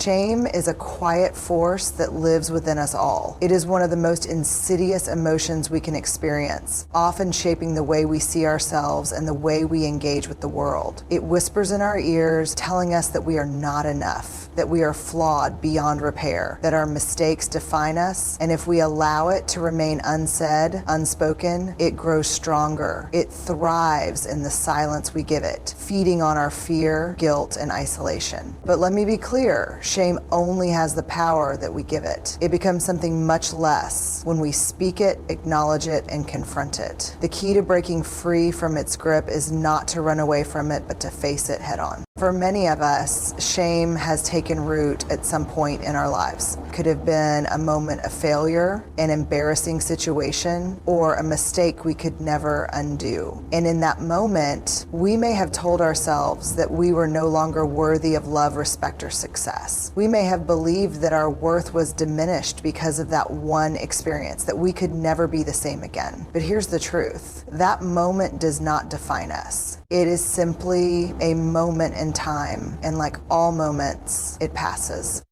Shame is a quiet force that lives within us all. It is one of the most insidious emotions we can experience, often shaping the way we see ourselves and the way we engage with the world. It whispers in our ears, telling us that we are not enough, that we are flawed beyond repair, that our mistakes define us, and if we allow it to remain unsaid, unspoken, it grows stronger. It thrives in the silence we give it, feeding on our fear, guilt, and isolation. But let me be clear. Shame only has the power that we give it. It becomes something much less when we speak it, acknowledge it, and confront it. The key to breaking free from its grip is not to run away from it, but to face it head on. For many of us, shame has taken root at some point in our lives. It could have been a moment of failure, an embarrassing situation, or a mistake we could never undo. And in that moment, we may have told ourselves that we were no longer worthy of love, respect, or success. We may have believed that our worth was diminished because of that one experience, that we could never be the same again. But here's the truth. That moment does not define us. It is simply a moment in time, and like all moments, it passes.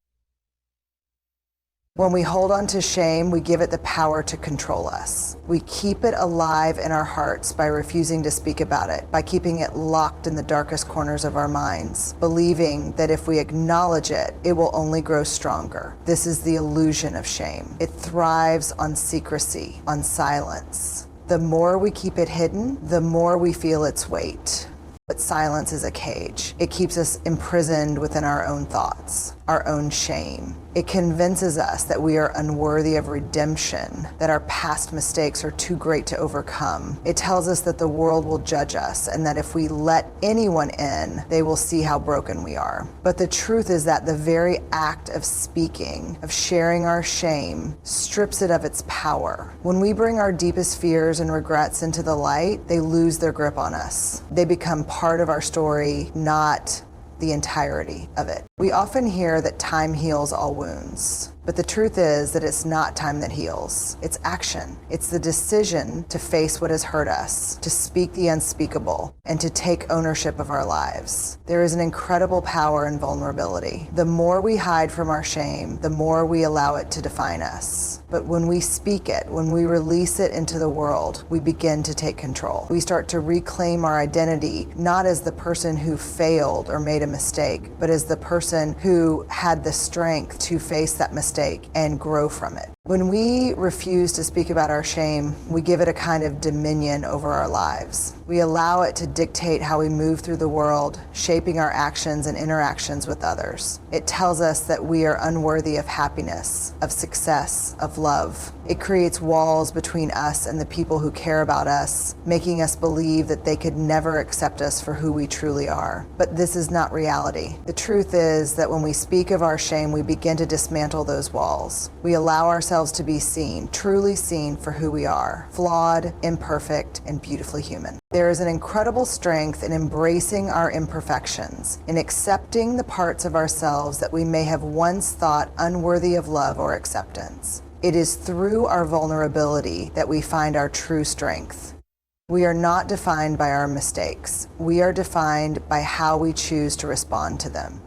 When we hold on to shame, we give it the power to control us. We keep it alive in our hearts by refusing to speak about it, by keeping it locked in the darkest corners of our minds, believing that if we acknowledge it, it will only grow stronger. This is the illusion of shame. It thrives on secrecy, on silence. The more we keep it hidden, the more we feel its weight. But silence is a cage. It keeps us imprisoned within our own thoughts, our own shame. It convinces us that we are unworthy of redemption, that our past mistakes are too great to overcome. It tells us that the world will judge us and that if we let anyone in, they will see how broken we are. But the truth is that the very act of speaking, of sharing our shame, strips it of its power. When we bring our deepest fears and regrets into the light, they lose their grip on us. They become part of our story, not the entirety of it. We often hear that time heals all wounds. But the truth is that it's not time that heals. It's action. It's the decision to face what has hurt us, to speak the unspeakable, and to take ownership of our lives. There is an incredible power in vulnerability. The more we hide from our shame, the more we allow it to define us. But when we speak it, when we release it into the world, we begin to take control. We start to reclaim our identity, not as the person who failed or made a mistake, but as the person who had the strength to face that mistake and grow from it. When we refuse to speak about our shame, we give it a kind of dominion over our lives. We allow it to dictate how we move through the world, shaping our actions and interactions with others. It tells us that we are unworthy of happiness, of success, of love. It creates walls between us and the people who care about us, making us believe that they could never accept us for who we truly are. But this is not reality. The truth is that when we speak of our shame, we begin to dismantle those walls. We allow ourselves to be seen, truly seen for who we are, flawed, imperfect, and beautifully human. There is an incredible strength in embracing our imperfections, in accepting the parts of ourselves that we may have once thought unworthy of love or acceptance. It is through our vulnerability that we find our true strength. We are not defined by our mistakes. We are defined by how we choose to respond to them.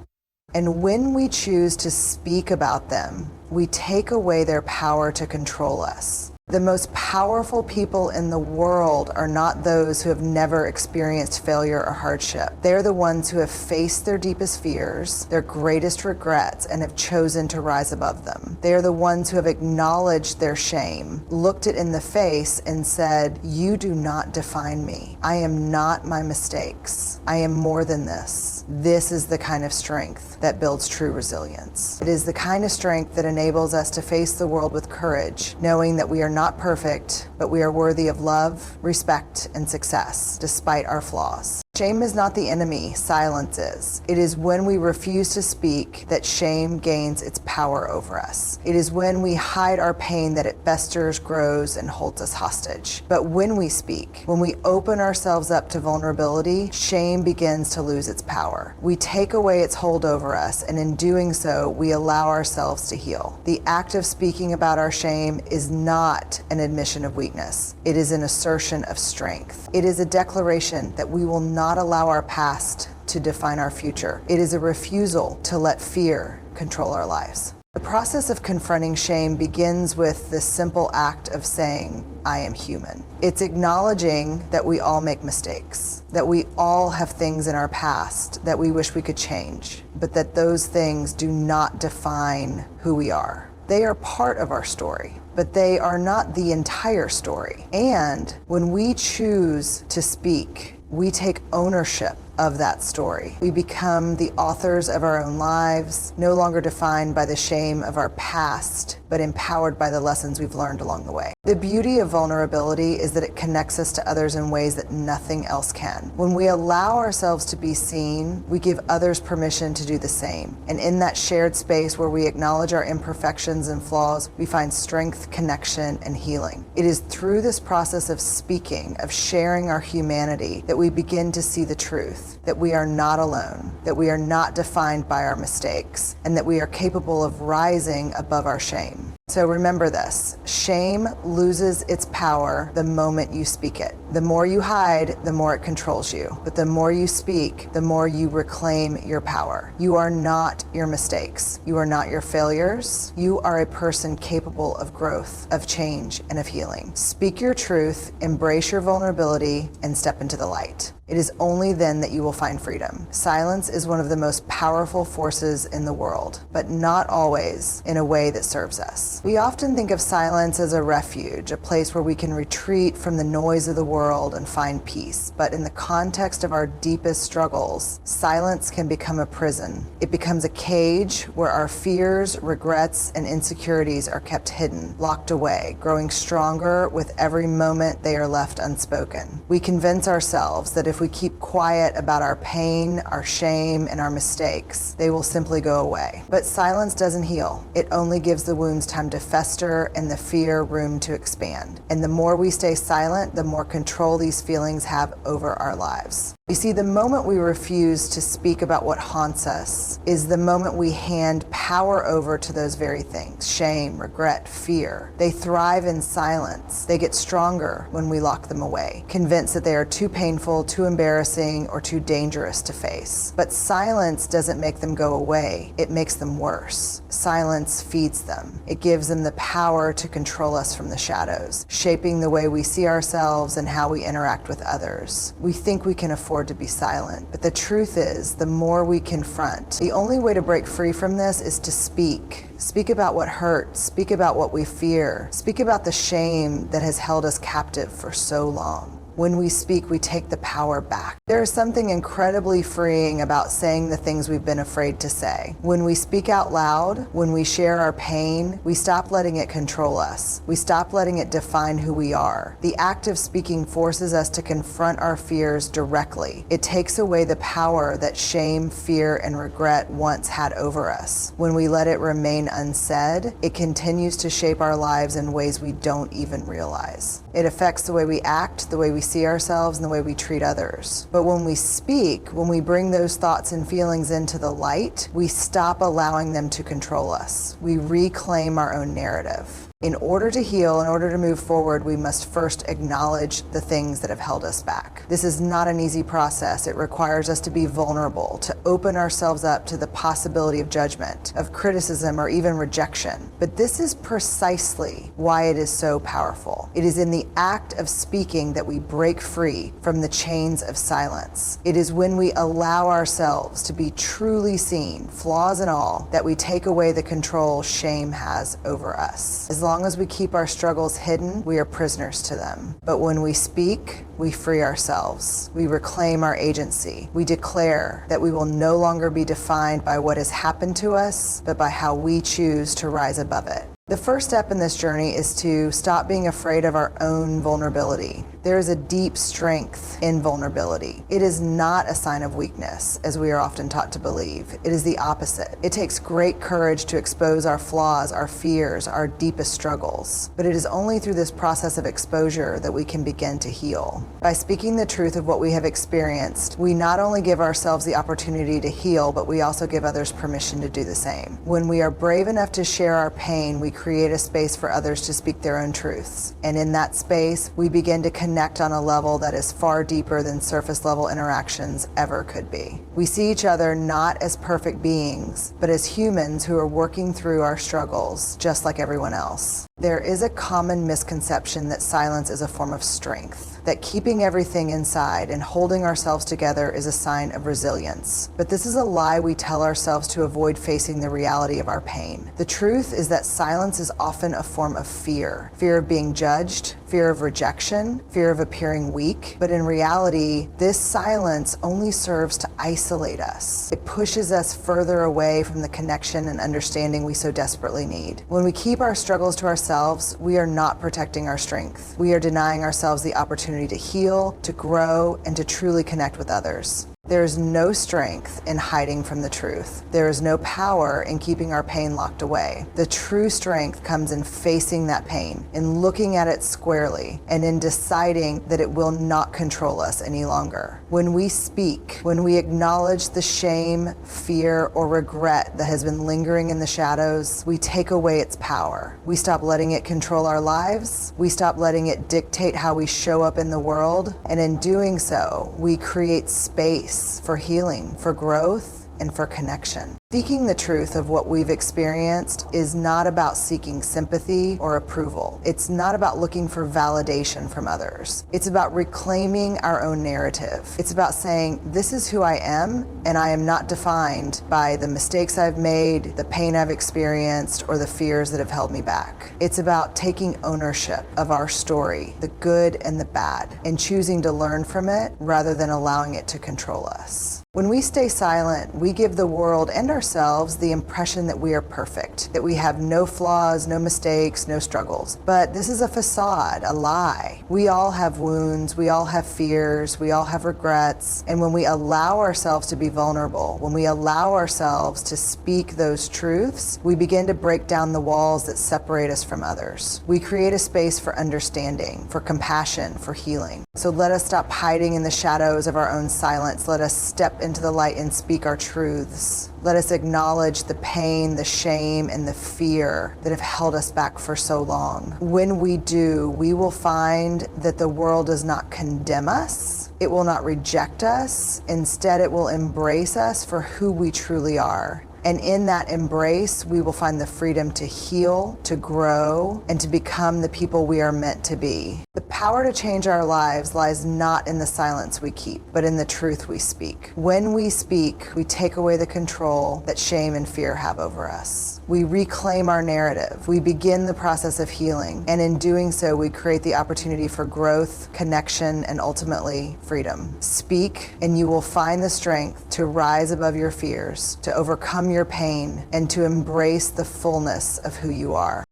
And when we choose to speak about them, we take away their power to control us. The most powerful people in the world are not those who have never experienced failure or hardship. They're the ones who have faced their deepest fears, their greatest regrets, and have chosen to rise above them. They are the ones who have acknowledged their shame, looked it in the face, and said, "You do not define me. I am not my mistakes. I am more than this." This is the kind of strength that builds true resilience. It is the kind of strength that enables us to face the world with courage, knowing that we are not perfect, but we are worthy of love, respect, and success, despite our flaws. Shame is not the enemy, silence is. It is when we refuse to speak that shame gains its power over us. It is when we hide our pain that it festers, grows, and holds us hostage. But when we speak, when we open ourselves up to vulnerability, shame begins to lose its power. We take away its hold over us, and in doing so, we allow ourselves to heal. The act of speaking about our shame is not an admission of weakness. It is an assertion of strength. It is a declaration that we will not allow our past to define our future. It is a refusal to let fear, control our lives. The process of confronting shame begins with this simple act of saying, I am human. It's acknowledging that we all make mistakes, that we all have things in our past that we wish we could change, but that those things do not define who we are. They are part of our story, but they are not the entire story. And when we choose to speak, we take ownership of that story. We become the authors of our own lives, no longer defined by the shame of our past, but empowered by the lessons we've learned along the way. The beauty of vulnerability is that it connects us to others in ways that nothing else can. When we allow ourselves to be seen, we give others permission to do the same. And in that shared space where we acknowledge our imperfections and flaws, we find strength, connection, and healing. It is through this process of speaking, of sharing our humanity, that we begin to see the truth, that we are not alone, that we are not defined by our mistakes, and that we are capable of rising above our shame. So remember this, shame loses its power the moment you speak it. The more you hide, the more it controls you. But the more you speak, the more you reclaim your power. You are not your mistakes. You are not your failures. You are a person capable of growth, of change, and of healing. Speak your truth, embrace your vulnerability, and step into the light. It is only then that you will find freedom. Silence is one of the most powerful forces in the world, but not always in a way that serves us. We often think of silence as a refuge, a place where we can retreat from the noise of the world and find peace. But in the context of our deepest struggles, silence can become a prison. It becomes a cage where our fears, regrets, and insecurities are kept hidden, locked away, growing stronger with every moment they are left unspoken. We convince ourselves that if we keep quiet about our pain, our shame, and our mistakes, they will simply go away. But silence doesn't heal. It only gives the wounds time to fester and the fear room to expand. And the more we stay silent, the more control these feelings have over our lives. You see, the moment we refuse to speak about what haunts us is the moment we hand power over to those very things. Shame, regret, fear. They thrive in silence. They get stronger when we lock them away, convinced that they are too painful, too embarrassing, or too dangerous to face. But silence doesn't make them go away. It makes them worse. Silence feeds them. It gives them the power to control us from the shadows, shaping the way we see ourselves and how we interact with others. We think we can afford to be silent, but the truth is, the more we confront, the only way to break free from this is to speak. Speak about what hurts. Speak about what we fear. Speak about the shame that has held us captive for so long. When we speak, we take the power back. There is something incredibly freeing about saying the things we've been afraid to say. When we speak out loud, when we share our pain, we stop letting it control us. We stop letting it define who we are. The act of speaking forces us to confront our fears directly. It takes away the power that shame, fear, and regret once had over us. When we let it remain unsaid, it continues to shape our lives in ways we don't even realize. It affects the way we act, the way we see ourselves, and the way we treat others. But when we speak, when we bring those thoughts and feelings into the light, we stop allowing them to control us. We reclaim our own narrative. In order to heal, in order to move forward, we must first acknowledge the things that have held us back. This is not an easy process. It requires us to be vulnerable, to open ourselves up to the possibility of judgment, of criticism, or even rejection. But this is precisely why it is so powerful. It is in the act of speaking that we break free from the chains of silence. It is when we allow ourselves to be truly seen, flaws and all, that we take away the control shame has over us. As long as we keep our struggles hidden, we are prisoners to them. But when we speak, we free ourselves. We reclaim our agency. We declare that we will no longer be defined by what has happened to us, but by how we choose to rise above it. The first step in this journey is to stop being afraid of our own vulnerability. There is a deep strength in vulnerability. It is not a sign of weakness, as we are often taught to believe. It is the opposite. It takes great courage to expose our flaws, our fears, our deepest struggles. But it is only through this process of exposure that we can begin to heal. By speaking the truth of what we have experienced, we not only give ourselves the opportunity to heal, but we also give others permission to do the same. When we are brave enough to share our pain, we create a space for others to speak their own truths. And in that space, we begin to connect connect on a level that is far deeper than surface level interactions ever could be. We see each other not as perfect beings, but as humans who are working through our struggles, just like everyone else. There is a common misconception that silence is a form of strength, that keeping everything inside and holding ourselves together is a sign of resilience. But this is a lie we tell ourselves to avoid facing the reality of our pain. The truth is that silence is often a form of fear. Fear of being judged, fear of rejection, fear of appearing weak. But in reality, this silence only serves to isolate us. It pushes us further away from the connection and understanding we so desperately need. When we keep our struggles to ourselves, we are not protecting our strength. We are denying ourselves the opportunity to heal, to grow, and to truly connect with others. There is no strength in hiding from the truth. There is no power in keeping our pain locked away. The true strength comes in facing that pain, in looking at it squarely, and in deciding that it will not control us any longer. When we speak, when we acknowledge the shame, fear, or regret that has been lingering in the shadows, we take away its power. We stop letting it control our lives. We stop letting it dictate how we show up in the world. And in doing so, we create space for healing, for growth, and for connection. Seeking the truth of what we've experienced is not about seeking sympathy or approval. It's not about looking for validation from others. It's about reclaiming our own narrative. It's about saying, this is who I am, and I am not defined by the mistakes I've made, the pain I've experienced, or the fears that have held me back. It's about taking ownership of our story, the good and the bad, and choosing to learn from it rather than allowing it to control us. When we stay silent, we give the world and ourselves the impression that we are perfect, that we have no flaws, no mistakes, no struggles. But this is a facade, a lie. We all have wounds, we all have fears, we all have regrets. And when we allow ourselves to be vulnerable, when we allow ourselves to speak those truths, we begin to break down the walls that separate us from others. We create a space for understanding, for compassion, for healing. So let us stop hiding in the shadows of our own silence. Let us step into the light and speak our truths. Let us acknowledge the pain, the shame, and the fear that have held us back for so long. When we do, we will find that the world does not condemn us. It will not reject us. Instead, it will embrace us for who we truly are. And in that embrace, we will find the freedom to heal, to grow, and to become the people we are meant to be. The power to change our lives lies not in the silence we keep, but in the truth we speak. When we speak, we take away the control that shame and fear have over us. We reclaim our narrative. We begin the process of healing. And in doing so, we create the opportunity for growth, connection, and ultimately freedom. Speak, and you will find the strength to rise above your fears, to overcome your pain, and to embrace the fullness of who you are.